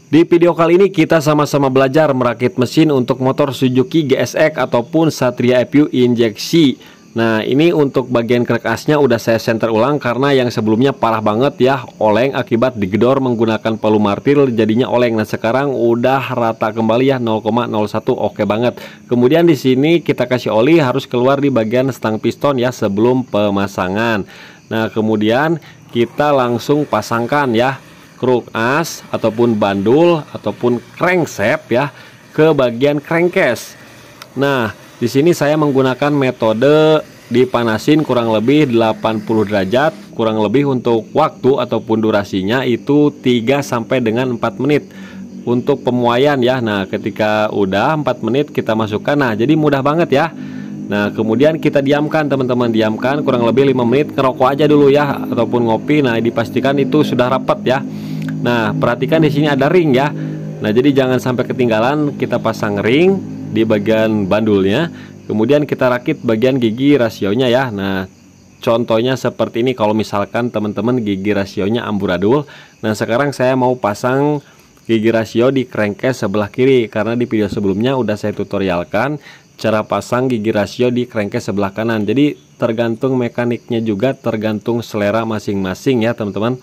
Di video kali ini kita sama-sama belajar merakit mesin untuk motor Suzuki GSX ataupun Satria FU injeksi. Nah, ini untuk bagian krek asnya udah saya senter ulang karena yang sebelumnya parah banget ya, oleng akibat digedor menggunakan palu martil jadinya oleng. Nah, sekarang udah rata kembali ya, 0,01, oke banget. Kemudian di sini kita kasih oli harus keluar di bagian stang piston ya sebelum pemasangan. Nah, kemudian kita langsung pasangkan ya kruk as ataupun bandul ataupun crankshaft ya ke bagian crankcase. Nah, di sini saya menggunakan metode dipanasin kurang lebih 80 derajat, kurang lebih untuk waktu ataupun durasinya itu 3 sampai dengan 4 menit untuk pemuaian ya. Nah, ketika udah 4 menit kita masukkan. Nah, jadi mudah banget ya. Nah, kemudian kita diamkan teman-teman, diamkan kurang lebih 5 menit, ngerokok aja dulu ya ataupun ngopi. Nah, dipastikan itu sudah rapat ya. Nah, perhatikan di sini ada ring ya. Nah, jadi jangan sampai ketinggalan, kita pasang ring di bagian bandulnya. Kemudian kita rakit bagian gigi rasionya ya. Nah, contohnya seperti ini kalau misalkan teman-teman gigi rasionya amburadul. Nah, sekarang saya mau pasang gigi rasio di crankcase sebelah kiri karena di video sebelumnya udah saya tutorialkan cara pasang gigi rasio di crankcase sebelah kanan. Jadi tergantung mekaniknya juga, tergantung selera masing-masing ya teman-teman.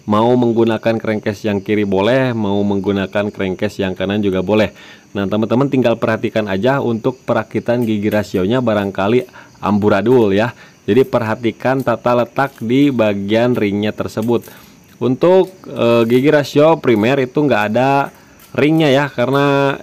Mau menggunakan crankcase yang kiri boleh, mau menggunakan crankcase yang kanan juga boleh. Nah, teman-teman tinggal perhatikan aja untuk perakitan gigi rasionya barangkali amburadul ya. Jadi perhatikan tata letak di bagian ringnya tersebut. Untuk gigi rasio primer itu nggak ada ringnya ya, karena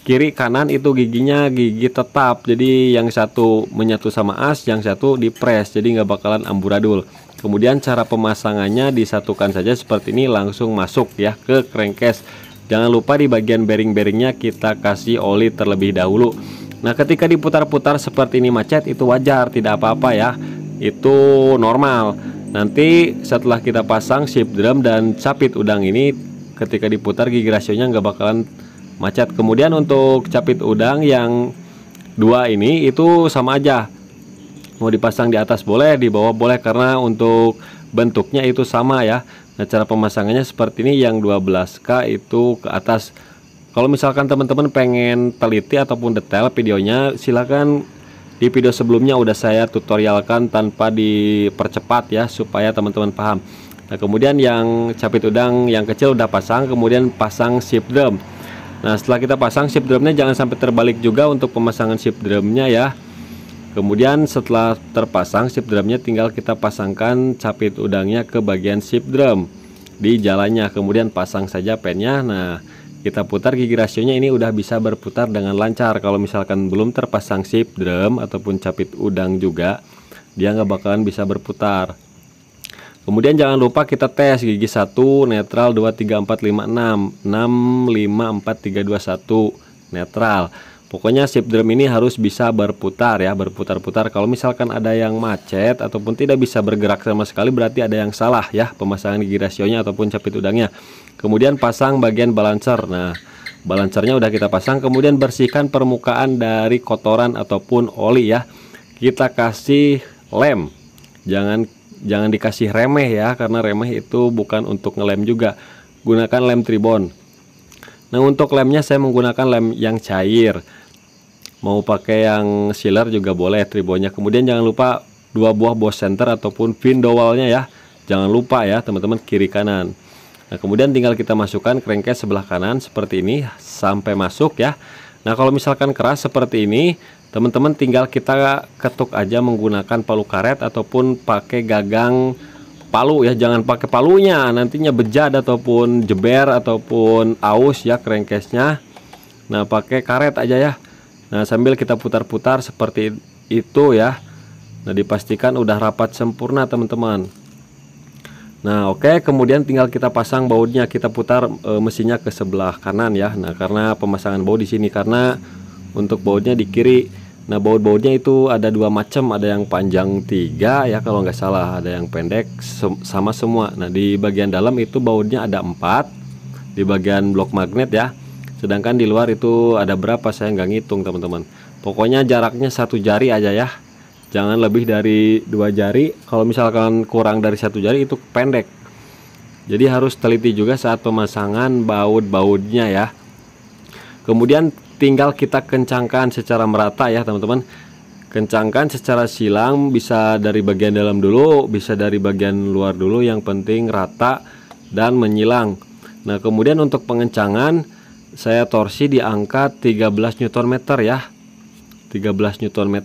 kiri kanan itu giginya gigi tetap. Jadi yang satu menyatu sama as, yang satu dipres, jadi nggak bakalan amburadul. Kemudian cara pemasangannya disatukan saja seperti ini, langsung masuk ya ke crankcase. Jangan lupa di bagian bearing-bearingnya kita kasih oli terlebih dahulu. Nah, ketika diputar-putar seperti ini macet itu wajar, tidak apa-apa ya, itu normal. Nanti setelah kita pasang shift drum dan capit udang ini, ketika diputar gigi rasionya nggak bakalan macet. Kemudian untuk capit udang yang dua ini itu sama aja, mau dipasang di atas boleh, di bawah boleh, karena untuk bentuknya itu sama ya. Nah, cara pemasangannya seperti ini, yang 12K itu ke atas. Kalau misalkan teman-teman pengen teliti ataupun detail videonya, silahkan di video sebelumnya udah saya tutorialkan tanpa dipercepat ya, supaya teman-teman paham. Nah, kemudian yang capit udang yang kecil udah pasang, kemudian pasang shift drum. Nah, setelah kita pasang shift drumnya jangan sampai terbalik juga untuk pemasangan shift drumnya ya. Kemudian setelah terpasang shift drumnya, tinggal kita pasangkan capit udangnya ke bagian shift drum di jalannya, kemudian pasang saja pennya. Nah, kita putar gigi rasionya, ini udah bisa berputar dengan lancar. Kalau misalkan belum terpasang shift drum ataupun capit udang juga, dia nggak bakalan bisa berputar. Kemudian jangan lupa kita tes gigi 1 netral, 2 3 4 5 6 6 5 4 3 2 1 netral. Pokoknya shift drum ini harus bisa berputar ya, berputar-putar. Kalau misalkan ada yang macet ataupun tidak bisa bergerak sama sekali, berarti ada yang salah ya pemasangan gigi rasionya ataupun capit udangnya. Kemudian pasang bagian balancer. Nah, balancernya udah kita pasang. Kemudian bersihkan permukaan dari kotoran ataupun oli ya. Kita kasih lem. Jangan dikasih remeh ya, karena remeh itu bukan untuk ngelem juga. Gunakan lem tribon. Nah, untuk lemnya saya menggunakan lem yang cair. Mau pakai yang sealer juga boleh tribonnya. Kemudian jangan lupa 2 buah Bosch center ataupun pin dowelnya ya. Jangan lupa ya teman-teman, kiri kanan. Nah, kemudian tinggal kita masukkan crankcase sebelah kanan seperti ini sampai masuk ya. Nah, kalau misalkan keras seperti ini, teman-teman tinggal kita ketuk aja menggunakan palu karet ataupun pakai gagang palu ya. Jangan pakai palunya, nantinya bejat ataupun jeber ataupun aus ya crankcase-nya. Nah, pakai karet aja ya. Nah, sambil kita putar-putar seperti itu ya. Nah, dipastikan udah rapat sempurna teman-teman. Nah, oke, kemudian tinggal kita pasang bautnya. Kita putar mesinnya ke sebelah kanan ya. Nah, karena pemasangan baut di sini, karena untuk bautnya di kiri. Nah, baut-bautnya itu ada 2 macam, ada yang panjang 3 ya kalau nggak salah, ada yang pendek, sama semua. Nah, di bagian dalam itu bautnya ada 4 di bagian blok magnet ya. Sedangkan di luar itu ada berapa saya nggak ngitung teman-teman. Pokoknya jaraknya 1 jari aja ya, jangan lebih dari 2 jari. Kalau misalkan kurang dari 1 jari itu pendek. Jadi harus teliti juga saat pemasangan baut-bautnya ya. Kemudian tinggal kita kencangkan secara merata ya teman-teman. Kencangkan secara silang, bisa dari bagian dalam dulu, bisa dari bagian luar dulu, yang penting rata dan menyilang. Nah kemudian untuk pengencangan saya torsi di angka 13 Nm ya, 13 Nm.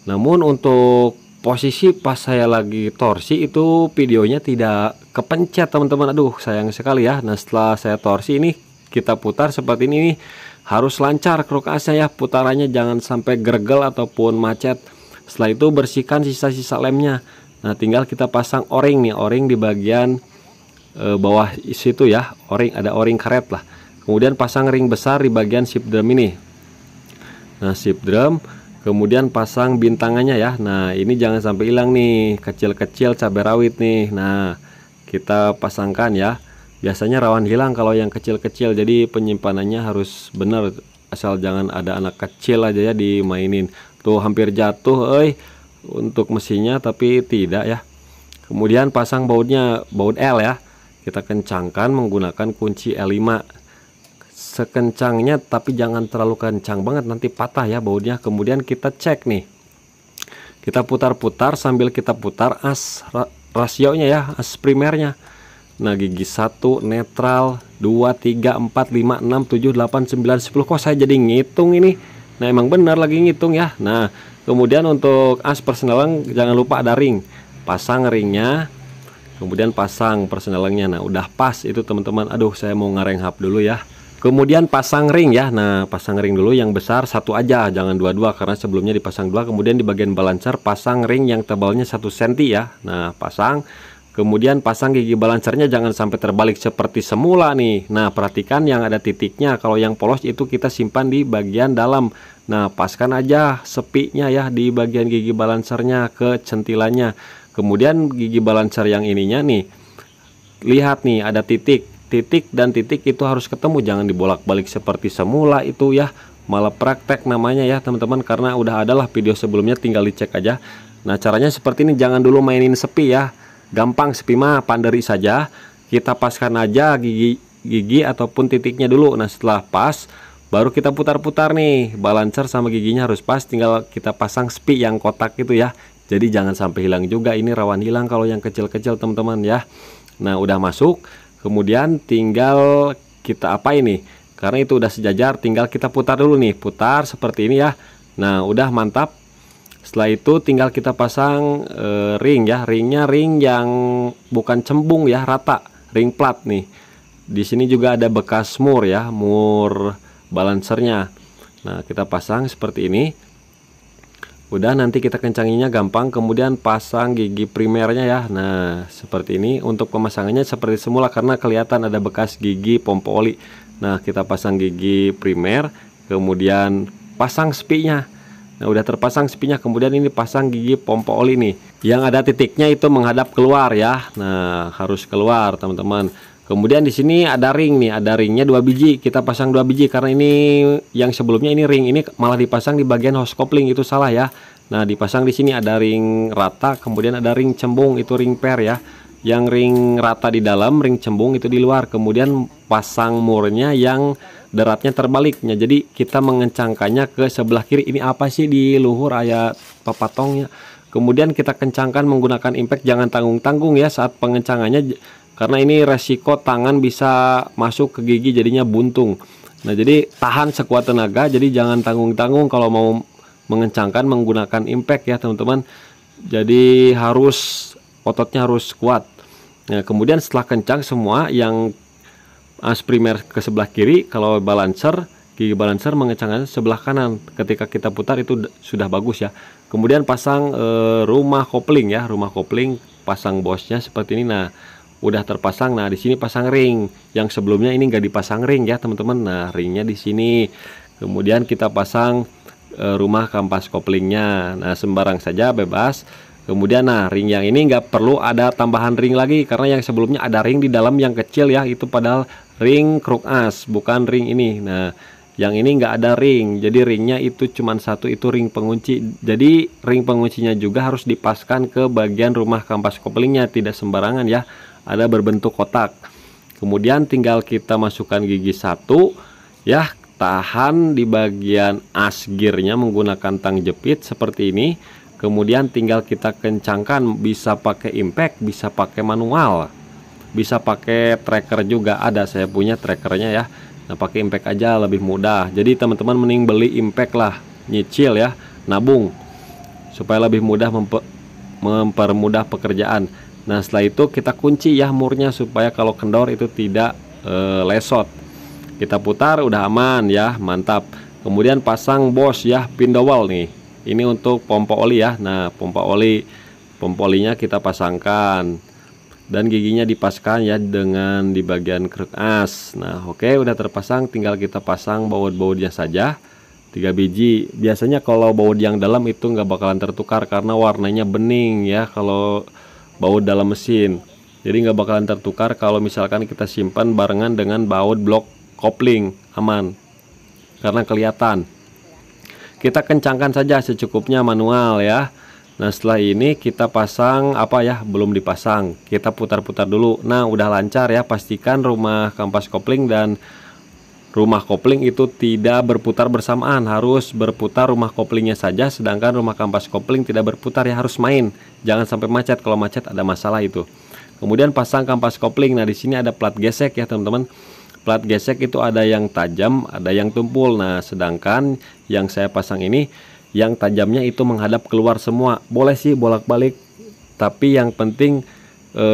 Namun untuk posisi pas saya lagi torsi itu videonya tidak kepencet teman-teman, aduh sayang sekali ya. Nah setelah saya torsi ini kita putar seperti ini, harus lancar kruk asnya ya, putarannya jangan sampai gergel ataupun macet. Setelah itu bersihkan sisa-sisa lemnya. Nah tinggal kita pasang o-ring nih, o-ring di bagian bawah situ ya, o-ring, ada o-ring karet lah. Kemudian pasang ring besar di bagian sip drum ini. Nah sip drum, kemudian pasang bintangannya ya. Nah ini jangan sampai hilang nih, kecil-kecil cabai rawit nih. Nah kita pasangkan ya. Biasanya rawan hilang kalau yang kecil-kecil, jadi penyimpanannya harus benar, asal jangan ada anak kecil aja ya dimainin. Tuh hampir jatuh untuk mesinnya, tapi tidak ya. Kemudian pasang bautnya, baut L ya, kita kencangkan menggunakan kunci L5 sekencangnya, tapi jangan terlalu kencang banget nanti patah ya bautnya. Kemudian kita cek nih, kita putar-putar, sambil kita putar as rasionya ya, as primernya. Nah gigi 1 netral, 2, 3, 4, 5, 6, 7, 8, 9, 10. Kok saya jadi ngitung ini? Nah emang benar lagi ngitung ya. Nah kemudian untuk as persneling jangan lupa ada ring, pasang ringnya, kemudian pasang persnelingnya. Nah udah pas itu teman-teman. Aduh saya mau ngarenghap dulu ya. Kemudian pasang ring ya. Nah pasang ring dulu yang besar satu aja, jangan dua-dua karena sebelumnya dipasang dua. Kemudian di bagian balancer pasang ring yang tebalnya 1 cm ya. Nah pasang. Kemudian pasang gigi balancernya jangan sampai terbalik seperti semula nih. Nah perhatikan yang ada titiknya, kalau yang polos itu kita simpan di bagian dalam. Nah paskan aja sepinya ya di bagian gigi balancernya ke centilannya. Kemudian gigi balancer yang ininya nih, lihat nih ada titik dan titik itu harus ketemu, jangan dibolak-balik seperti semula itu ya, malah praktek namanya ya teman-teman, karena udah adalah video sebelumnya, tinggal dicek aja. Nah caranya seperti ini, jangan dulu mainin sepi ya. Gampang sepi mah panderi saja, kita paskan aja gigi ataupun titiknya dulu. Nah setelah pas baru kita putar-putar nih, balancer sama giginya harus pas, tinggal kita pasang sepi yang kotak itu ya. Jadi jangan sampai hilang juga, ini rawan hilang kalau yang kecil-kecil teman-teman ya. Nah udah masuk, kemudian tinggal kita apa ini, karena itu udah sejajar, tinggal kita putar dulu nih, putar seperti ini ya. Nah udah mantap. Setelah itu tinggal kita pasang ring ya, ringnya ring yang bukan cembung ya, rata, ring plat nih. Di sini juga ada bekas mur ya, mur balancernya. Nah kita pasang seperti ini. Udah, nanti kita kencanginya gampang. Kemudian pasang gigi primernya ya. Nah seperti ini. Untuk pemasangannya seperti semula karena kelihatan ada bekas gigi pompa oli. Nah kita pasang gigi primer, kemudian pasang spinya. Nah udah terpasang spinya, kemudian ini pasang gigi pompa oli nih, yang ada titiknya itu menghadap keluar ya. Nah harus keluar teman-teman. Kemudian di sini ada ring nih, ada ringnya 2 biji, kita pasang 2 biji karena ini yang sebelumnya ini ring ini malah dipasang di bagian hose coupling, itu salah ya. Nah dipasang di sini ada ring rata, kemudian ada ring cembung, itu ring pair ya. Yang ring rata di dalam, ring cembung itu di luar. Kemudian pasang murnya yang deratnya terbaliknya, jadi kita mengencangkannya ke sebelah kiri. Ini apa sih di luhur ayat papatongnya. Kemudian kita kencangkan menggunakan impact, jangan tanggung-tanggung ya saat pengencangannya, karena ini resiko tangan bisa masuk ke gigi jadinya buntung. Nah jadi tahan sekuat tenaga, jadi jangan tanggung-tanggung kalau mau mengencangkan menggunakan impact ya teman-teman. Jadi harus ototnya harus kuat. Nah kemudian setelah kencang semua, yang as primer ke sebelah kiri, kalau balancer, gigi balancer mengencangkan sebelah kanan. Ketika kita putar itu sudah bagus ya. Kemudian pasang rumah kopling ya, rumah kopling, pasang bosnya seperti ini. Nah udah terpasang. Nah di sini pasang ring, yang sebelumnya ini nggak dipasang ring ya teman-teman. Nah ringnya di sini. Kemudian kita pasang rumah kampas koplingnya. Nah sembarang saja, bebas. Kemudian nah ring yang ini nggak perlu ada tambahan ring lagi, karena yang sebelumnya ada ring di dalam yang kecil ya, itu padahal ring kruk as, bukan ring ini. Nah yang ini nggak ada ring, jadi ringnya itu cuma satu, itu ring pengunci. Jadi ring penguncinya juga harus dipaskan ke bagian rumah kampas koplingnya, tidak sembarangan ya. ada berbentuk kotak. Kemudian tinggal kita masukkan gigi 1 ya, tahan di bagian as gearnya menggunakan tang jepit seperti ini. Kemudian tinggal kita kencangkan, bisa pakai impact, bisa pakai manual, bisa pakai tracker juga ada, saya punya trackernya ya. Nah pakai impact aja lebih mudah. Jadi teman-teman mending beli impact lah, nyicil ya, nabung supaya lebih mudah mempermudah pekerjaan. Nah setelah itu kita kunci ya murnya supaya kalau kendor itu tidak lesot. Kita putar, udah aman ya, mantap. Kemudian pasang bos ya, pin dowel nih. Ini untuk pompa oli ya. Nah pompa olinya kita pasangkan dan giginya dipaskan ya dengan di bagian kruk as. Nah oke, udah terpasang, tinggal kita pasang baut-bautnya saja 3 biji. Biasanya kalau baut yang dalam itu nggak bakalan tertukar karena warnanya bening ya kalau baut dalam mesin. Jadi nggak bakalan tertukar kalau misalkan kita simpan barengan dengan baut blok kopling, aman karena kelihatan. Kita kencangkan saja secukupnya manual ya. Nah setelah ini kita pasang apa ya, belum dipasang, kita putar-putar dulu. Nah udah lancar ya, pastikan rumah kampas kopling dan rumah kopling itu tidak berputar bersamaan, harus berputar rumah koplingnya saja, sedangkan rumah kampas kopling tidak berputar ya, harus main, jangan sampai macet. Kalau macet ada masalah itu. Kemudian pasang kampas kopling. Nah di sini ada plat gesek ya teman-teman. Plat gesek itu ada yang tajam, ada yang tumpul. Nah sedangkan yang saya pasang ini yang tajamnya itu menghadap keluar semua. Boleh sih bolak-balik, tapi yang penting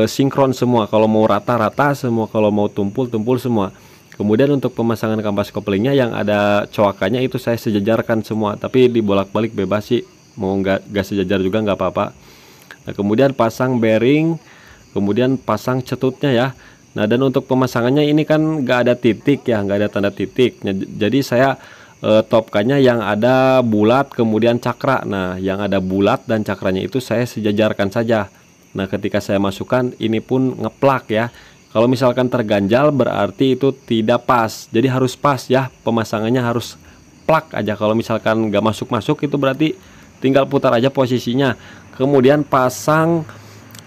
sinkron semua. Kalau mau rata-rata semua, kalau mau tumpul-tumpul semua. Kemudian untuk pemasangan kampas koplingnya yang ada coakannya itu saya sejajarkan semua, tapi dibolak-balik bebas sih, mau nggak sejajar juga nggak apa-apa. Nah kemudian pasang bearing, kemudian pasang cetutnya ya. Nah dan untuk pemasangannya ini kan nggak ada titik ya, nggak ada tanda titik. Nah, jadi saya topkannya yang ada bulat kemudian cakra. Nah yang ada bulat dan cakranya itu saya sejajarkan saja. Nah ketika saya masukkan ini pun ngeplak ya. Kalau misalkan terganjal berarti itu tidak pas. Jadi harus pas ya, pemasangannya harus plak aja. Kalau misalkan nggak masuk-masuk itu berarti tinggal putar aja posisinya. Kemudian pasang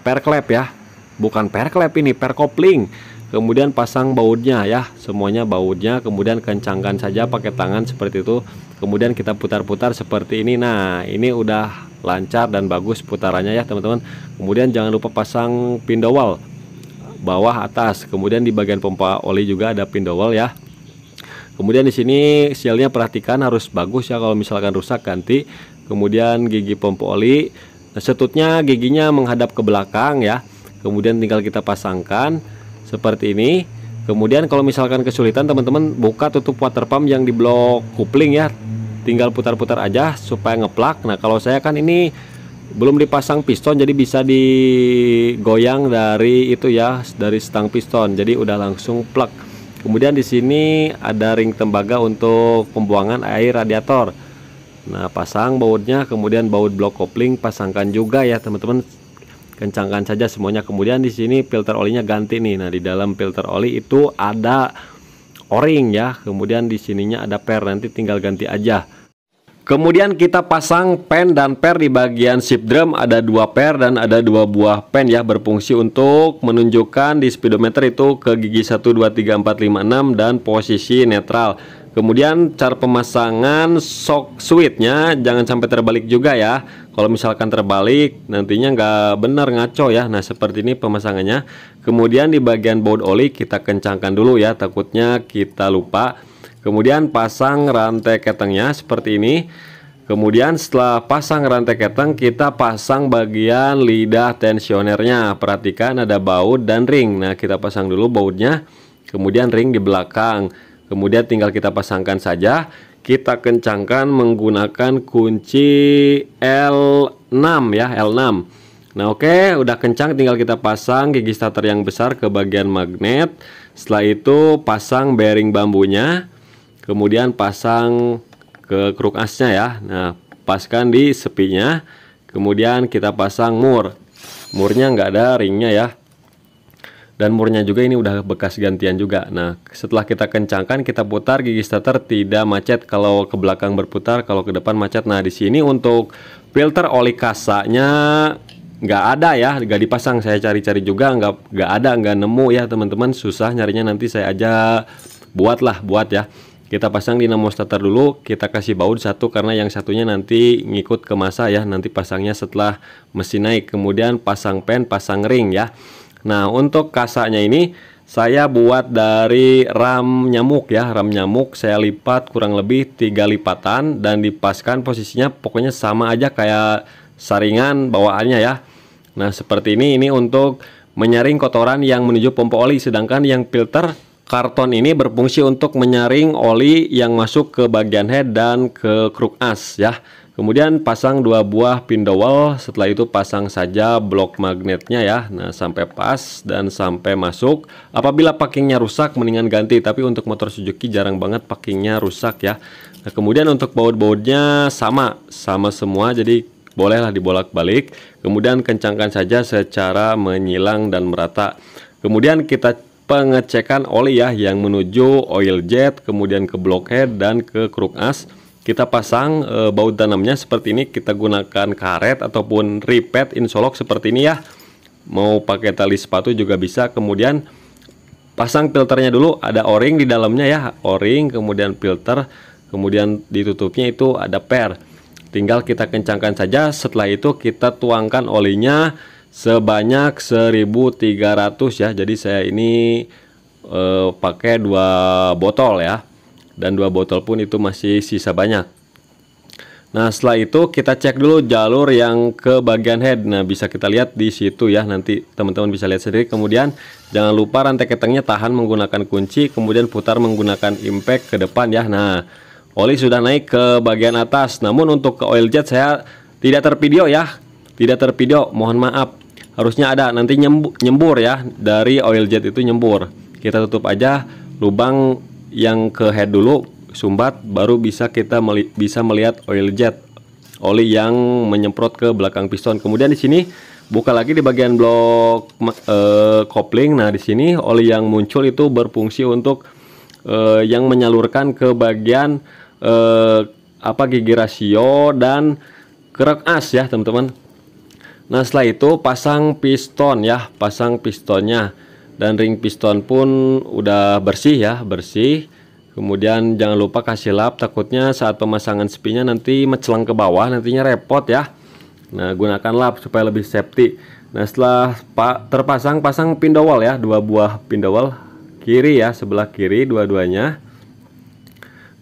per klep ya, bukan per klep ini, per kopling. Kemudian pasang bautnya ya, semuanya bautnya. Kemudian kencangkan saja pakai tangan seperti itu. Kemudian kita putar-putar seperti ini. Nah ini udah lancar dan bagus putarannya ya teman-teman. Kemudian jangan lupa pasang pin dowel bawah atas. Kemudian di bagian pompa oli juga ada pin dowel ya. Kemudian di sini sealnya perhatikan harus bagus ya, kalau misalkan rusak ganti. Kemudian gigi pompa oli, nah, setutnya giginya menghadap ke belakang ya. Kemudian tinggal kita pasangkan seperti ini. Kemudian kalau misalkan kesulitan teman-teman buka tutup water pump yang di blok kopling ya, tinggal putar-putar aja supaya ngeplak. Nah kalau saya kan ini belum dipasang piston, jadi bisa digoyang dari itu ya, dari stang piston, jadi udah langsung plug. Kemudian di sini ada ring tembaga untuk pembuangan air radiator. Nah pasang bautnya, kemudian baut blok kopling pasangkan juga ya teman-teman, kencangkan saja semuanya. Kemudian di sini filter olinya ganti nih. Nah di dalam filter oli itu ada o-ring ya, kemudian di sininya ada per, nanti tinggal ganti aja. Kemudian kita pasang pen dan per di bagian shift drum, ada 2 per dan ada 2 buah pen ya, berfungsi untuk menunjukkan di speedometer itu ke gigi 1, 2, 3, 4, 5, 6 dan posisi netral. Kemudian cara pemasangan shock switchnya jangan sampai terbalik juga ya. Kalau misalkan terbalik nantinya nggak benar, ngaco ya. Nah seperti ini pemasangannya. Kemudian di bagian baut oli kita kencangkan dulu ya, takutnya kita lupa. Kemudian pasang rantai ketengnya seperti ini. Kemudian setelah pasang rantai keteng, kita pasang bagian lidah tensionernya. Perhatikan ada baut dan ring. Nah kita pasang dulu bautnya, kemudian ring di belakang. Kemudian tinggal kita pasangkan saja. Kita kencangkan menggunakan kunci L6 ya, L6. Nah oke, udah kencang, tinggal kita pasang gigi starter yang besar ke bagian magnet. Setelah itu pasang bearing bambunya. Kemudian pasang ke kruk asnya ya. Nah paskan di sepinya. Kemudian kita pasang murnya nggak ada ringnya ya, dan murnya juga ini udah bekas gantian juga. Nah setelah kita kencangkan, kita putar, gigi starter tidak macet kalau ke belakang berputar, kalau ke depan macet. Nah di sini untuk filter oli kasanya nggak ada ya, nggak dipasang. Saya cari-cari juga nggak ada, nggak nemu ya teman-teman, susah nyarinya. Nanti saya aja buat ya. Kita pasang dinamo starter dulu, kita kasih baut satu karena yang satunya nanti ngikut ke masa ya, nanti pasangnya setelah mesin naik. Kemudian pasang pen, pasang ring ya. Nah, untuk kasanya ini saya buat dari ram nyamuk ya, ram nyamuk saya lipat kurang lebih 3 lipatan dan dipaskan posisinya pokoknya sama aja kayak saringan bawaannya ya. Nah, seperti ini untuk menyaring kotoran yang menuju pompa oli, sedangkan yang filter karton ini berfungsi untuk menyaring oli yang masuk ke bagian head dan ke kruk as ya. Kemudian pasang 2 buah pin dowel, setelah itu pasang saja blok magnetnya ya. Nah, sampai pas dan sampai masuk. Apabila packingnya rusak mendingan ganti, tapi untuk motor Suzuki jarang banget packingnya rusak ya. Nah, kemudian untuk baut-bautnya sama semua, jadi bolehlah dibolak-balik. Kemudian kencangkan saja secara menyilang dan merata. Kemudian kita pengecekan oli ya, yang menuju oil jet, kemudian ke blockhead dan ke kruk as. Kita pasang baut tanamnya seperti ini, kita gunakan karet ataupun ripet insolok seperti ini ya. Mau pakai tali sepatu juga bisa. Kemudian pasang filternya dulu, ada o-ring di dalamnya ya, o-ring, kemudian filter, kemudian ditutupnya itu ada per. Tinggal kita kencangkan saja. Setelah itu kita tuangkan olinya sebanyak 1300 ya. Jadi saya ini pakai 2 botol ya, dan 2 botol pun itu masih sisa banyak. Nah, setelah itu kita cek dulu jalur yang ke bagian head. Nah, bisa kita lihat di situ ya, nanti teman-teman bisa lihat sendiri. Kemudian jangan lupa rantai ketengnya tahan menggunakan kunci, kemudian putar menggunakan impact ke depan ya. Nah, oli sudah naik ke bagian atas, namun untuk ke oil jet saya tidak tervideo ya, tidak tervideo, mohon maaf. Harusnya ada, nanti nyembur ya, dari oil jet itu nyembur. Kita tutup aja lubang yang ke head dulu, sumbat, baru bisa kita bisa melihat oil jet, oli yang menyemprot ke belakang piston. Kemudian di sini buka lagi di bagian blok kopling. Nah, di sini oli yang muncul itu berfungsi untuk yang menyalurkan ke bagian gigi rasio dan kruk as ya teman-teman. Nah, setelah itu pasang piston ya, pasang pistonnya, dan ring piston pun udah bersih ya, bersih. Kemudian jangan lupa kasih lap, takutnya saat pemasangan spinya nanti mencelang ke bawah, nantinya repot ya. Nah, gunakan lap supaya lebih safety. Nah, setelah terpasang, pasang pin dowel ya, 2 buah pin dowel kiri ya, sebelah kiri dua-duanya.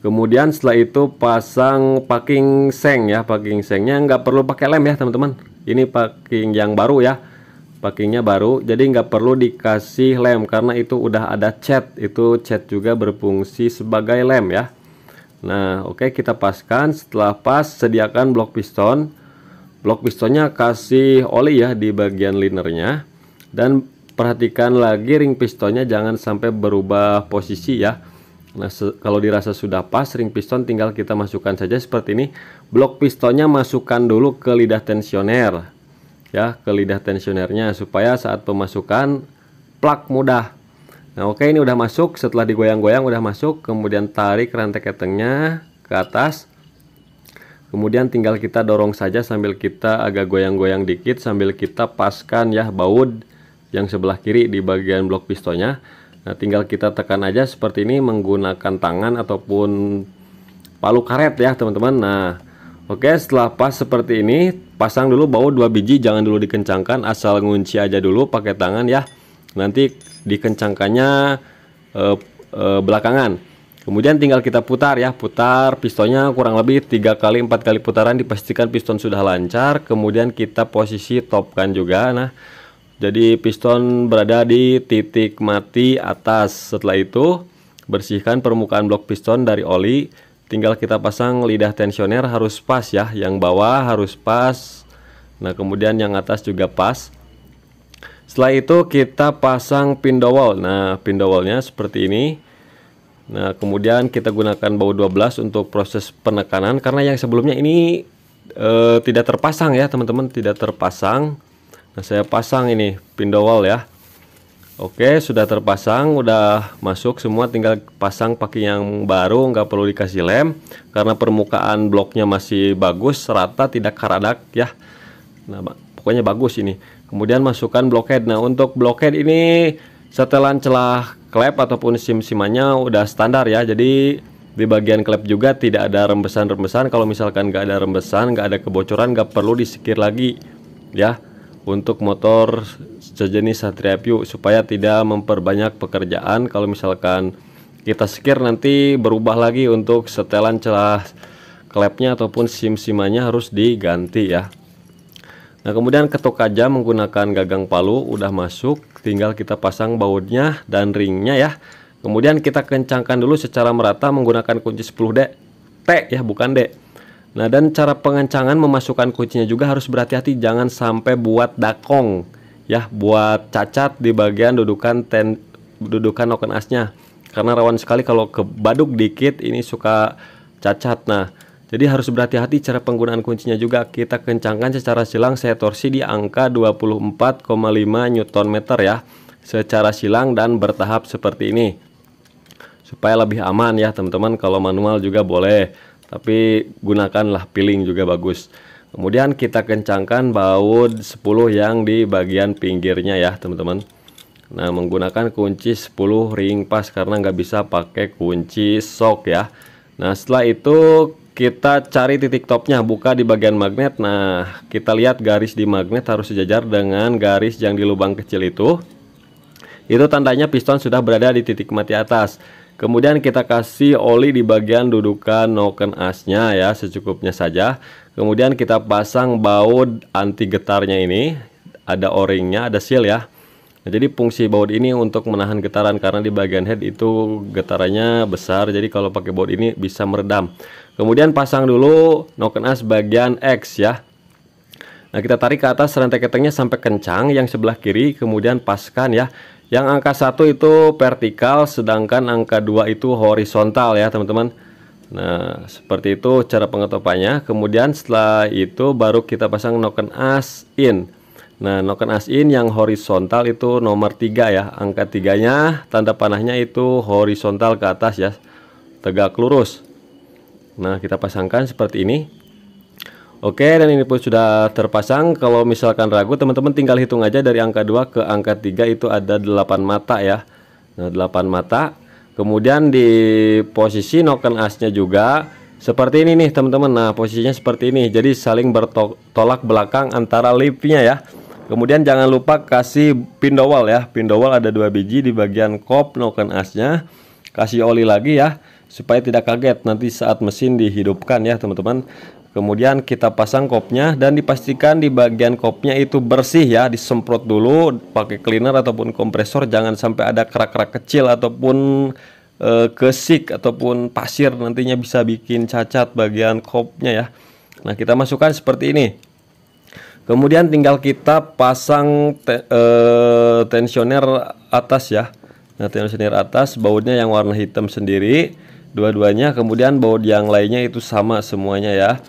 Kemudian setelah itu pasang packing seng ya, packing sengnya nggak perlu pakai lem ya teman-teman. Ini packing yang baru ya, packingnya baru, jadi nggak perlu dikasih lem karena itu udah ada cat. Itu cat juga berfungsi sebagai lem ya. Nah, oke, kita paskan. Setelah pas, sediakan blok piston. Blok pistonnya kasih oli ya di bagian linernya, dan perhatikan lagi ring pistonnya jangan sampai berubah posisi ya. Nah, kalau dirasa sudah pas ring piston, tinggal kita masukkan saja seperti ini. Blok pistonnya masukkan dulu ke lidah tensioner ya, ke lidah tensionernya, supaya saat pemasukan plak mudah. Nah, oke, ini udah masuk. Setelah digoyang-goyang udah masuk, kemudian tarik rantai ketengnya ke atas. Kemudian tinggal kita dorong saja sambil kita agak goyang-goyang dikit, sambil kita paskan ya baut yang sebelah kiri di bagian blok pistonnya. Nah, tinggal kita tekan aja seperti ini menggunakan tangan ataupun palu karet ya teman-teman. Nah, oke, setelah pas seperti ini, pasang dulu baut 2 biji, jangan dulu dikencangkan, asal ngunci aja dulu pakai tangan ya. Nanti dikencangkannya belakangan. Kemudian tinggal kita putar ya, putar pistonnya kurang lebih 3 kali 4 kali putaran, dipastikan piston sudah lancar. Kemudian kita posisi topkan juga. Nah, jadi piston berada di titik mati atas. Setelah itu bersihkan permukaan blok piston dari oli. Tinggal kita pasang lidah tensioner, harus pas ya, yang bawah harus pas. Nah, kemudian yang atas juga pas. Setelah itu kita pasang pin dowel. Nah, pin dowelnya seperti ini. Nah, kemudian kita gunakan baut 12 untuk proses penekanan, karena yang sebelumnya ini tidak terpasang ya teman-teman, tidak terpasang. Nah, saya pasang ini pin dowel ya. Oke, sudah terpasang, udah masuk semua, tinggal pasang pakai yang baru, nggak perlu dikasih lem karena permukaan bloknya masih bagus, rata, tidak karadak ya. Nah, pokoknya bagus ini. Kemudian masukkan blockhead. Nah, untuk blockhead ini setelan celah klep ataupun sim-simannya udah standar ya. Jadi di bagian klep juga tidak ada rembesan-rembesan. Kalau misalkan nggak ada rembesan, nggak ada kebocoran, nggak perlu disekir lagi ya untuk motor sejenis Satria View, supaya tidak memperbanyak pekerjaan. Kalau misalkan kita sekir nanti berubah lagi untuk setelan celah klepnya ataupun sim-simannya harus diganti ya. Nah, kemudian ketuk kaca menggunakan gagang palu udah masuk, tinggal kita pasang bautnya dan ringnya ya. Kemudian kita kencangkan dulu secara merata menggunakan kunci 10D, T ya, bukan D. Nah, dan cara pengencangan memasukkan kuncinya juga harus berhati-hati, jangan sampai buat dakong ya, buat cacat di bagian dudukan noken asnya, karena rawan sekali kalau kebaduk dikit ini suka cacat. Nah, jadi harus berhati-hati cara penggunaan kuncinya juga. Kita kencangkan secara silang, saya torsi di angka 24,5 Nm ya, secara silang dan bertahap seperti ini, supaya lebih aman ya teman-teman. Kalau manual juga boleh, tapi gunakanlah piling juga bagus. Kemudian kita kencangkan baut 10 yang di bagian pinggirnya ya teman-teman. Nah, menggunakan kunci 10 ring pas karena nggak bisa pakai kunci sok ya. Nah, setelah itu kita cari titik topnya, buka di bagian magnet. Nah, kita lihat garis di magnet harus sejajar dengan garis yang di lubang kecil itu. Itu tandanya piston sudah berada di titik mati atas. Kemudian kita kasih oli di bagian dudukan noken asnya ya, secukupnya saja. Kemudian kita pasang baut anti getarnya ini, ada o-ringnya, ada seal ya. Nah, jadi fungsi baut ini untuk menahan getaran, karena di bagian head itu getarannya besar, jadi kalau pakai baut ini bisa meredam. Kemudian pasang dulu noken as bagian X ya. Nah, kita tarik ke atas rantai ketengnya sampai kencang yang sebelah kiri, kemudian paskan ya. Yang angka 1 itu vertikal, sedangkan angka 2 itu horizontal ya teman-teman. Nah, seperti itu cara pengetopannya. Kemudian setelah itu baru kita pasang noken as in. Nah, noken as in yang horizontal itu nomor 3 ya. Angka 3-nya tanda panahnya itu horizontal ke atas ya, tegak lurus. Nah, kita pasangkan seperti ini. Oke, dan ini pun sudah terpasang. Kalau misalkan ragu, teman-teman tinggal hitung aja dari angka 2 ke angka 3 itu ada 8 mata ya. Nah, 8 mata. Kemudian di posisi noken asnya juga seperti ini nih teman-teman. Nah, posisinya seperti ini. Jadi saling bertolak belakang antara lipnya ya. Kemudian jangan lupa kasih pindowal ya. Pindowal ada 2 biji di bagian kop noken asnya. Kasih oli lagi ya, supaya tidak kaget nanti saat mesin dihidupkan ya teman-teman. Kemudian kita pasang kopnya dan dipastikan di bagian kopnya itu bersih ya, disemprot dulu pakai cleaner ataupun kompresor, jangan sampai ada kerak-kerak kecil ataupun kesik ataupun pasir, nantinya bisa bikin cacat bagian kopnya ya. Nah, kita masukkan seperti ini. Kemudian tinggal kita pasang tensioner atas ya. Nah, tensioner atas bautnya yang warna hitam sendiri dua-duanya, kemudian baut yang lainnya itu sama semuanya ya.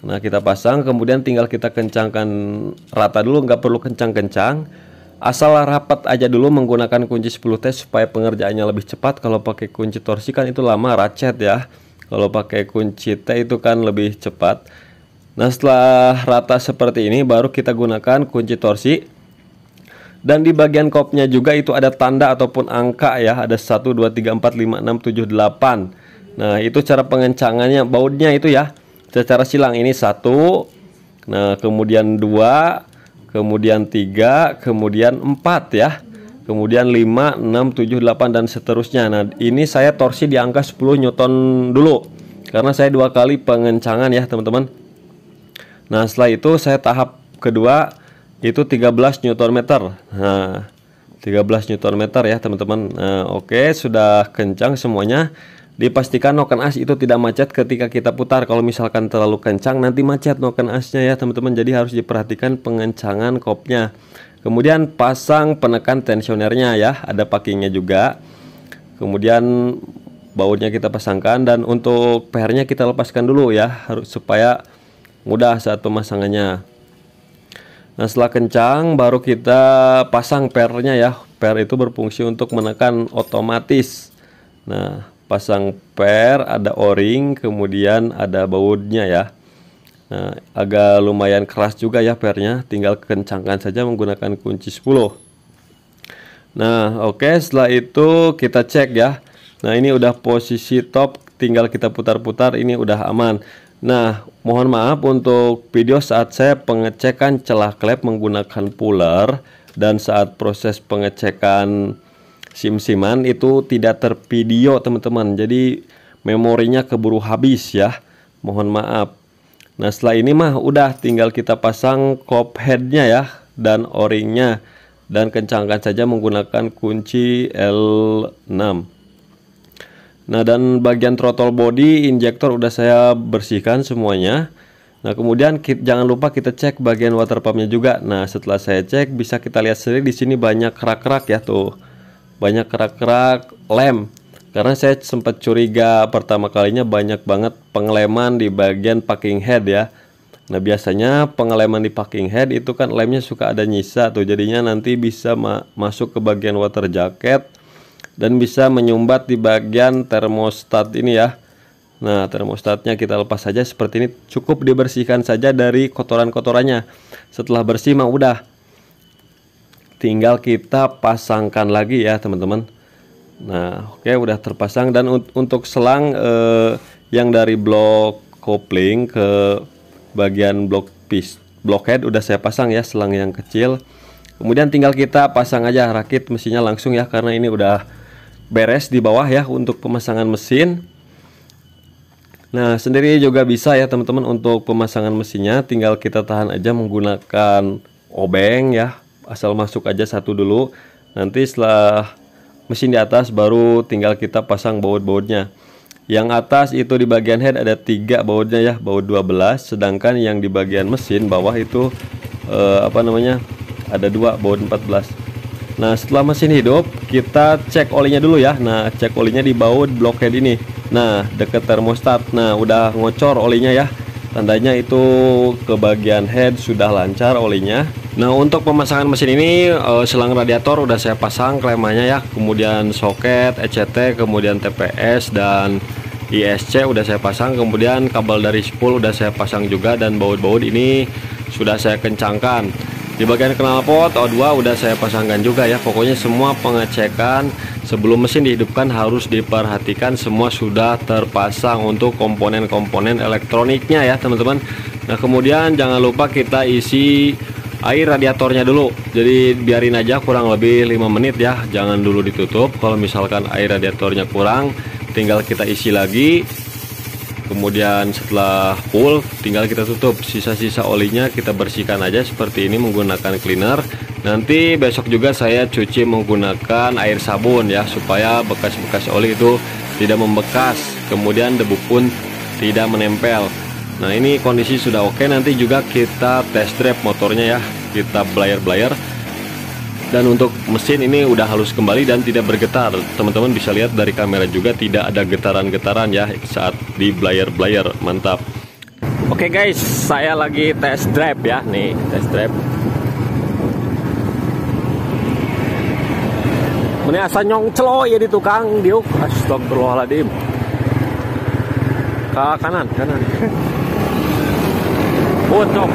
Nah, kita pasang, kemudian tinggal kita kencangkan rata dulu, nggak perlu kencang-kencang, asal rapat aja dulu menggunakan kunci 10T supaya pengerjaannya lebih cepat. Kalau pakai kunci torsi kan itu lama, racet ya. Kalau pakai kunci T itu kan lebih cepat. Nah, setelah rata seperti ini baru kita gunakan kunci torsi. Dan di bagian kopnya juga itu ada tanda ataupun angka ya, ada 1 2 3 4 5 6 7 8. Nah, itu cara pengencangannya bautnya itu ya. Secara silang ini 1, nah kemudian 2, kemudian 3, kemudian 4 ya. Kemudian 5, 6, 7, 8 dan seterusnya. Nah, ini saya torsi di angka 10 Newton dulu, karena saya 2 kali pengencangan ya teman-teman. Nah, setelah itu saya tahap kedua itu 13 Nm. Nah, 13 Nm ya teman-teman. Nah, oke, sudah kencang semuanya. Dipastikan noken as itu tidak macet ketika kita putar. Kalau misalkan terlalu kencang nanti macet noken asnya ya teman-teman. Jadi harus diperhatikan pengencangan kopnya. Kemudian pasang penekan tensionernya ya, ada packingnya juga. Kemudian bautnya kita pasangkan, dan untuk pairnya kita lepaskan dulu ya, harus supaya mudah saat pemasangannya. Nah, setelah kencang baru kita pasang pairnya ya. Pair itu berfungsi untuk menekan otomatis. Nah, pasang pair, ada o-ring, kemudian ada bautnya ya. Nah, agak lumayan keras juga ya pernya, tinggal kencangkan saja menggunakan kunci 10. Nah, oke, setelah itu kita cek ya. Nah, ini udah posisi top, tinggal kita putar-putar, ini udah aman. Nah, mohon maaf untuk video saat saya pengecekan celah klep menggunakan puller dan saat proses pengecekan sim-siman itu tidak tervideo teman-teman. Jadi memorinya keburu habis ya. Mohon maaf. Nah, setelah ini mah udah tinggal kita pasang kop headnya ya dan o-ringnya, dan kencangkan saja menggunakan kunci L6. Nah, dan bagian throttle body injektor udah saya bersihkan semuanya. Nah, kemudian jangan lupa kita cek bagian water pumpnya juga. Nah, setelah saya cek bisa kita lihat sendiri di sini banyak kerak-kerak ya tuh. Banyak kerak-kerak lem. Karena saya sempat curiga pertama kalinya banyak banget pengeleman di bagian packing head ya. Nah, biasanya pengeleman di packing head itu kan lemnya suka ada nyisa tuh. Jadinya nanti bisa masuk ke bagian water jacket dan bisa menyumbat di bagian termostat ini ya. Nah, termostatnya kita lepas saja seperti ini. Cukup dibersihkan saja dari kotoran-kotorannya. Setelah bersih mah udah. Tinggal kita pasangkan lagi ya teman-teman. Nah, oke, udah terpasang. Dan untuk selang yang dari blok kopling ke bagian blockhead udah saya pasang ya, selang yang kecil. Kemudian tinggal kita pasang aja, rakit mesinnya langsung ya, karena ini udah beres di bawah ya untuk pemasangan mesin. Nah, sendiri juga bisa ya teman-teman untuk pemasangan mesinnya, tinggal kita tahan aja menggunakan obeng ya, asal masuk aja satu dulu. Nanti setelah mesin di atas baru tinggal kita pasang baut-bautnya. Yang atas itu di bagian head ada 3 bautnya ya, baut 12, sedangkan yang di bagian mesin bawah itu ada 2 baut 14. Nah, setelah mesin hidup kita cek olinya dulu ya. Nah, cek olinya di baut blockhead ini. Nah, deket termostat. Nah, udah ngocor olinya ya. Tandanya itu ke bagian head sudah lancar olinya. Nah, untuk pemasangan mesin ini selang radiator udah saya pasang klemannya ya, kemudian soket, ECT, kemudian TPS dan ISC udah saya pasang, kemudian kabel dari spool udah saya pasang juga, dan baut-baut ini sudah saya kencangkan. Di bagian knalpot O2 udah saya pasangkan juga ya. Pokoknya semua pengecekan sebelum mesin dihidupkan harus diperhatikan, semua sudah terpasang untuk komponen-komponen elektroniknya ya teman-teman. Nah, kemudian jangan lupa kita isi air radiatornya dulu. Jadi biarin aja kurang lebih 5 menit ya, jangan dulu ditutup. Kalau misalkan air radiatornya kurang, tinggal kita isi lagi. Kemudian setelah full tinggal kita tutup. Sisa-sisa olinya kita bersihkan aja seperti ini menggunakan cleaner. Nanti besok juga saya cuci menggunakan air sabun ya, supaya bekas-bekas oli itu tidak membekas, kemudian debu pun tidak menempel. Nah, ini kondisi sudah oke. Nanti juga kita test drive motornya ya, kita blayer-blayer. Dan untuk mesin ini udah halus kembali dan tidak bergetar. Teman-teman bisa lihat dari kamera juga tidak ada getaran-getaran ya saat di blayer-blayer. Mantap. Oke guys, saya lagi test drive ya. Nih, test drive. Ini asa nyong celo ya di tukang diuk. Astagfirullahaladzim. Ke kanan. Nyok.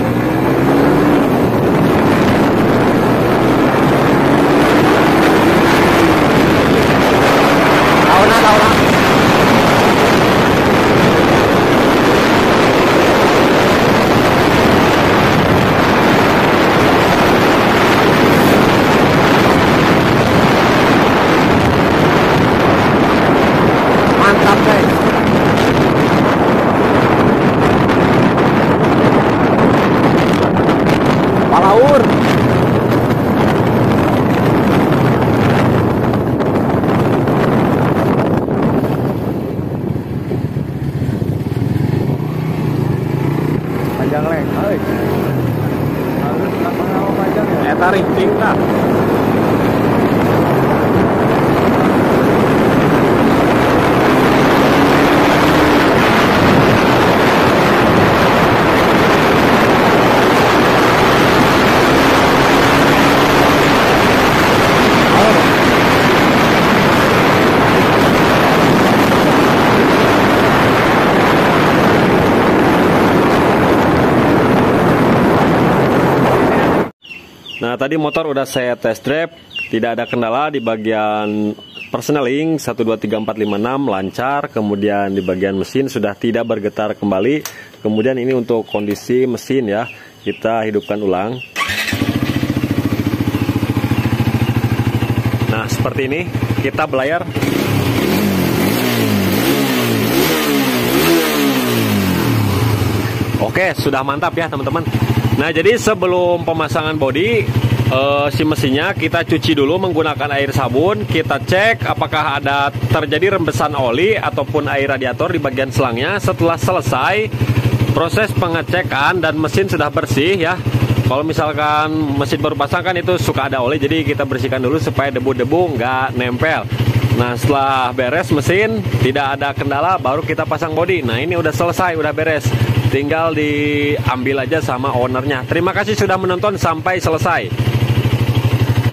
Mantap guys. Palaur. Panjang leng, harus panjang ya. Tarik tingkat. Nah, tadi motor udah saya test drive, tidak ada kendala di bagian persneling 1 2 3 4 5 6 lancar, kemudian di bagian mesin sudah tidak bergetar kembali. Kemudian ini untuk kondisi mesin ya, kita hidupkan ulang. Nah, seperti ini kita belayar. Oke, sudah mantap ya teman-teman. Nah, jadi sebelum pemasangan bodi si mesinnya kita cuci dulu menggunakan air sabun. Kita cek apakah ada terjadi rembesan oli ataupun air radiator di bagian selangnya. Setelah selesai proses pengecekan dan mesin sudah bersih ya. Kalau misalkan mesin baru pasang kan itu suka ada oli, jadi kita bersihkan dulu supaya debu-debu nggak nempel. Nah, setelah beres mesin, tidak ada kendala, baru kita pasang bodi. Nah, ini udah selesai, udah beres. Tinggal diambil aja sama ownernya. Terima kasih sudah menonton sampai selesai.